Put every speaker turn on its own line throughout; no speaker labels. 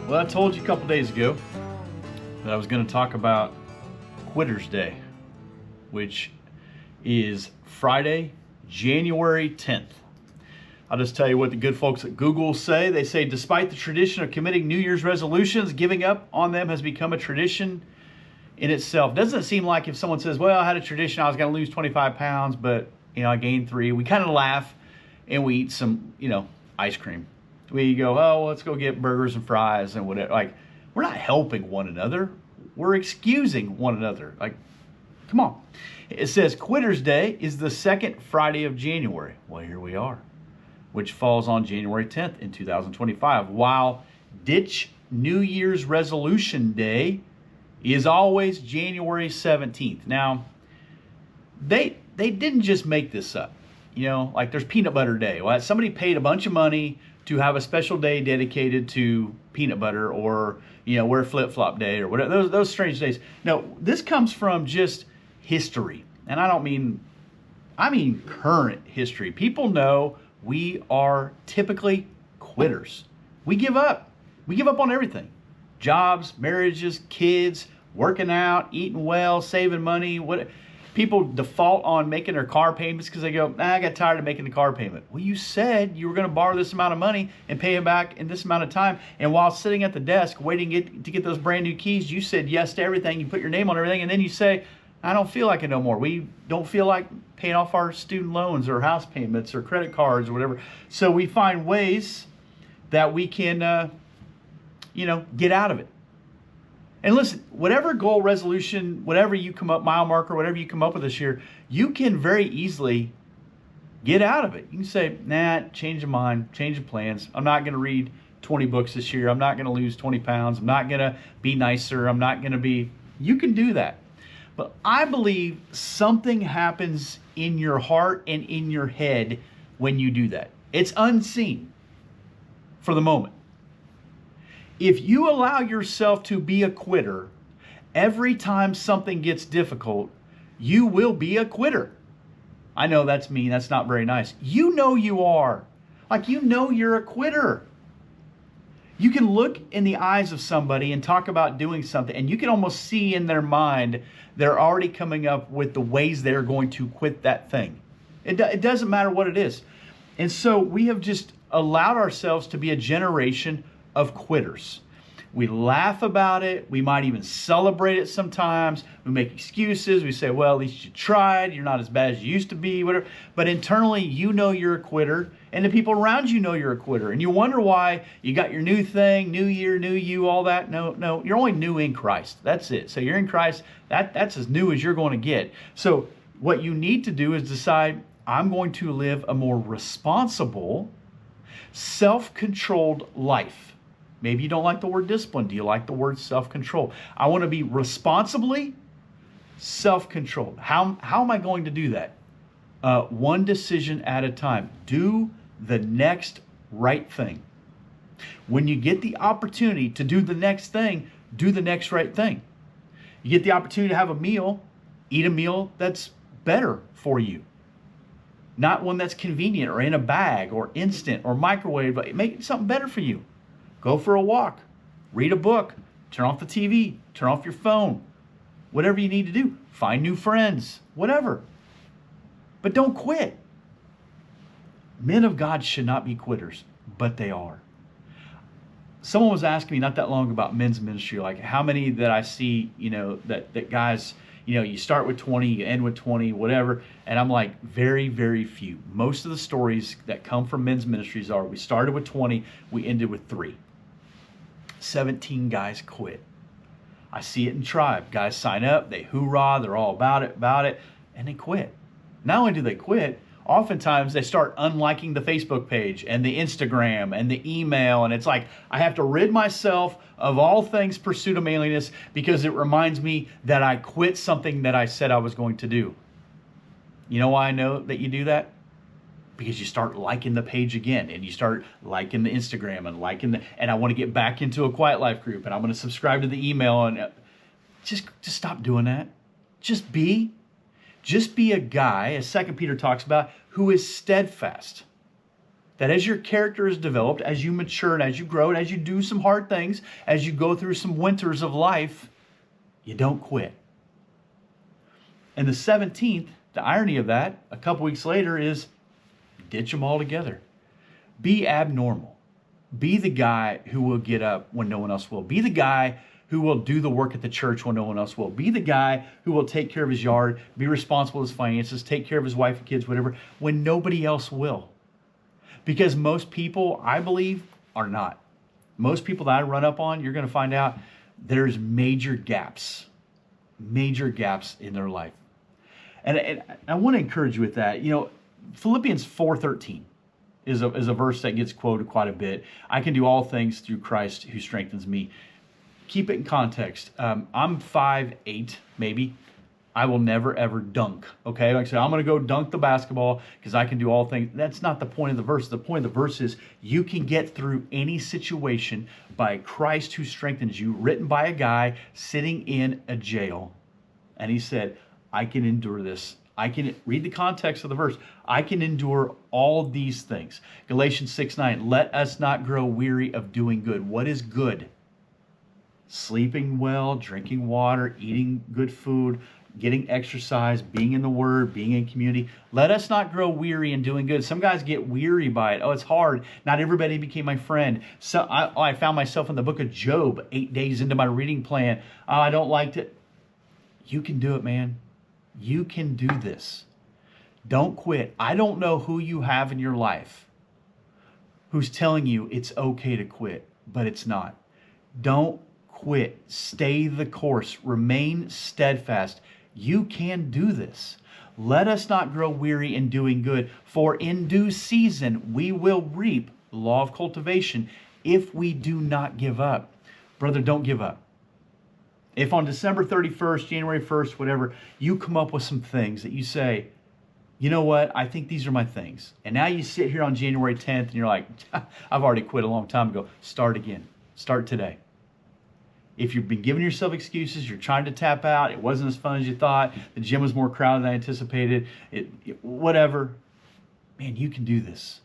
Well, I told you a couple days ago that I was going to talk about Quitter's Day, which is Friday, January 10th. I'll just tell you what the good folks at Google say. They say, despite the tradition of committing New Year's resolutions, giving up on them has become a tradition in itself. Doesn't it seem like if someone says, well, I had a tradition, I was going to lose 25 pounds, but I gained 3. We kind of laugh and we eat some, ice cream. We go, oh, let's go get burgers and fries and whatever. Like, we're not helping one another. We're excusing one another. Like, come on. It says Quitter's Day is the second Friday of January. Well, here we are, which falls on January 10th in 2025. While Ditch New Year's Resolution Day is always January 17th. Now, they didn't just make this up. Like there's Peanut Butter Day. Well, somebody paid a bunch of money to have a special day dedicated to peanut butter, or wear flip-flop day, or whatever, those strange days. No, this comes from just history. And I mean current history. People know we are typically quitters. We give up. We give up on everything. Jobs, marriages, kids, working out, eating well, saving money. People default on making their car payments because they go, I got tired of making the car payment. Well, you said you were going to borrow this amount of money and pay it back in this amount of time. And while sitting at the desk waiting to get those brand new keys, you said yes to everything. You put your name on everything. And then you say, I don't feel like it no more. We don't feel like paying off our student loans or house payments or credit cards or whatever. So we find ways that we can, get out of it. And listen, whatever goal, resolution, whatever you come up, mile marker, whatever you come up with this year, you can very easily get out of it. You can say, change of mind, change of plans. I'm not going to read 20 books this year. I'm not going to lose 20 pounds. I'm not going to be nicer. I'm not going to be... You can do that. But I believe something happens in your heart and in your head when you do that. It's unseen for the moment. If you allow yourself to be a quitter, every time something gets difficult, you will be a quitter. I know that's mean. That's not very nice. You are. You're a quitter. You can look in the eyes of somebody and talk about doing something, and you can almost see in their mind they're already coming up with the ways they're going to quit that thing. It doesn't matter what it is. And so we have just allowed ourselves to be a generation of quitters. We laugh about it. We might even celebrate it sometimes. We make excuses. We say, well, at least you tried. You're not as bad as you used to be, whatever. But internally, you're a quitter, and the people around you know you're a quitter. And you wonder why you got your new thing, new year, new you, all that. No, you're only new in Christ. That's it. So you're in Christ. That's as new as you're going to get. So what you need to do is decide, I'm going to live a more responsible, self-controlled life. Maybe you don't like the word discipline. Do you like the word self-control? I want to be responsibly self-controlled. How am I going to do that? One decision at a time. Do the next right thing. When you get the opportunity to do the next thing, do the next right thing. You get the opportunity to have a meal, eat a meal that's better for you. Not one that's convenient or in a bag or instant or microwave, but make something better for you. Go for a walk, read a book, turn off the TV, turn off your phone, whatever you need to do. Find new friends, whatever. But don't quit. Men of God should not be quitters, but they are. Someone was asking me not that long about men's ministry, like how many that I see, that guys, you start with 20, you end with 20, whatever. And I'm like, very, very few. Most of the stories that come from men's ministries are, we started with 20, we ended with 3. 17 guys quit. I see it in Tribe. Guys sign up, they hoorah, they're all about it, and they quit. Not only do they quit, oftentimes they start unliking the Facebook page and the Instagram and the email, and it's like, I have to rid myself of all things Pursuit of Manliness because it reminds me that I quit something that I said I was going to do. You know why I know that you do that? Because you start liking the page again, and you start liking the Instagram and I want to get back into a Quiet Life group, and I'm going to subscribe to the email, and just stop doing that. Just be a guy, as 2 Peter talks about, who is steadfast. that as your character is developed, as you mature and as you grow and as you do some hard things, as you go through some winters of life, you don't quit. And the 17th, the irony of that, a couple weeks later, is ditch them all together. Be abnormal. Be the guy who will get up when no one else will. Be the guy who will do the work at the church when no one else will. Be the guy who will take care of his yard, be responsible for his finances, take care of his wife and kids, whatever, when nobody else will. Because most people, I believe, are not. Most people that I run up on, you're going to find out there's major gaps in their life. And I want to encourage you with that. You know, Philippians 4:13 is a verse that gets quoted quite a bit. I can do all things through Christ who strengthens me. Keep it in context. I'm 5'8", maybe. I will never, ever dunk, okay? Like I said, I'm going to go dunk the basketball because I can do all things. That's not the point of the verse. The point of the verse is you can get through any situation by Christ who strengthens you, written by a guy sitting in a jail. And he said, I can endure this. I can read the context of the verse. I can endure all these things. Galatians 6:9, let us not grow weary of doing good. What is good? Sleeping well, drinking water, eating good food, getting exercise, being in the Word, being in community. Let us not grow weary in doing good. Some guys get weary by it. Oh, it's hard. Not everybody became my friend. So I found myself in the book of Job 8 days into my reading plan. Oh, I don't like it. You can do it, man. You can do this. Don't quit. I don't know who you have in your life who's telling you it's okay to quit, but it's not. Don't quit. Stay the course. Remain steadfast. You can do this. Let us not grow weary in doing good, for in due season we will reap, the law of cultivation, if we do not give up. Brother, don't give up. If on December 31st, January 1st, whatever, you come up with some things that you say, you know what, I think these are my things. And now you sit here on January 10th and you're like, I've already quit a long time ago. Start again. Start today. If you've been giving yourself excuses, you're trying to tap out, it wasn't as fun as you thought, the gym was more crowded than I anticipated, whatever, man, you can do this.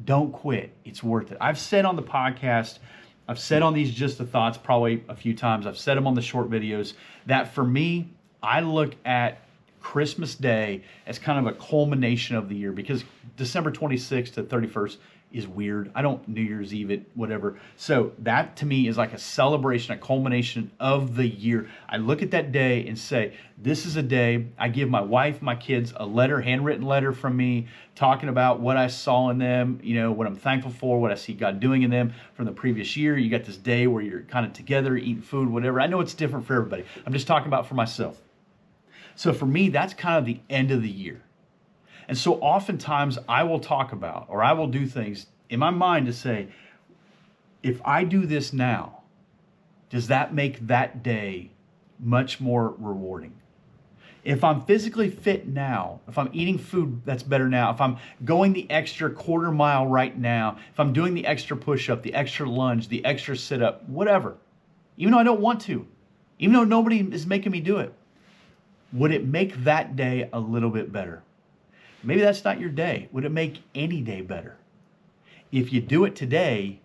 Don't quit. It's worth it. I've said on the podcast, I've said on these Just the Thoughts probably a few times, I've said them on the short videos, that for me, I look at Christmas Day as kind of a culmination of the year, because December 26th to 31st is weird. I don't New Year's Eve it, whatever. So that to me is like a celebration, a culmination of the year. I look at that day and say, this is a day I give my wife, my kids a letter, handwritten letter from me, talking about what I saw in them, you know, what I'm thankful for, what I see God doing in them from the previous year. You got this day where you're kind of together, eating food, whatever. I know it's different for everybody. I'm just talking about for myself. So for me, that's kind of the end of the year. And so oftentimes I will talk about, or I will do things in my mind to say, if I do this now, does that make that day much more rewarding? If I'm physically fit now, if I'm eating food that's better now, if I'm going the extra quarter mile right now, if I'm doing the extra push-up, the extra lunge, the extra sit-up, whatever, even though I don't want to, even though nobody is making me do it, would it make that day a little bit better? Maybe that's not your day. Would it make any day better? If you do it today,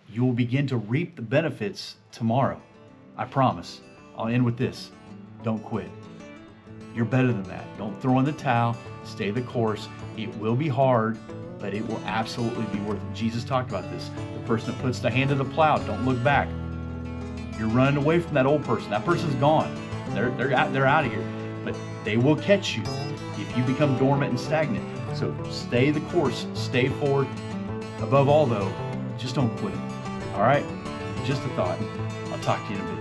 you will begin to reap the benefits tomorrow. I promise. I'll end with this. Don't quit. You're better than that. Don't throw in the towel. Stay the course. It will be hard, but it will absolutely be worth it. Jesus talked about this. The person that puts the hand to the plow, don't look back. You're running away from that old person. That person's gone. They're out of here. But they will catch you if you become dormant and stagnant. So stay the course, stay forward. Above all though, just don't quit. All right? Just a thought. I'll talk to you in a bit.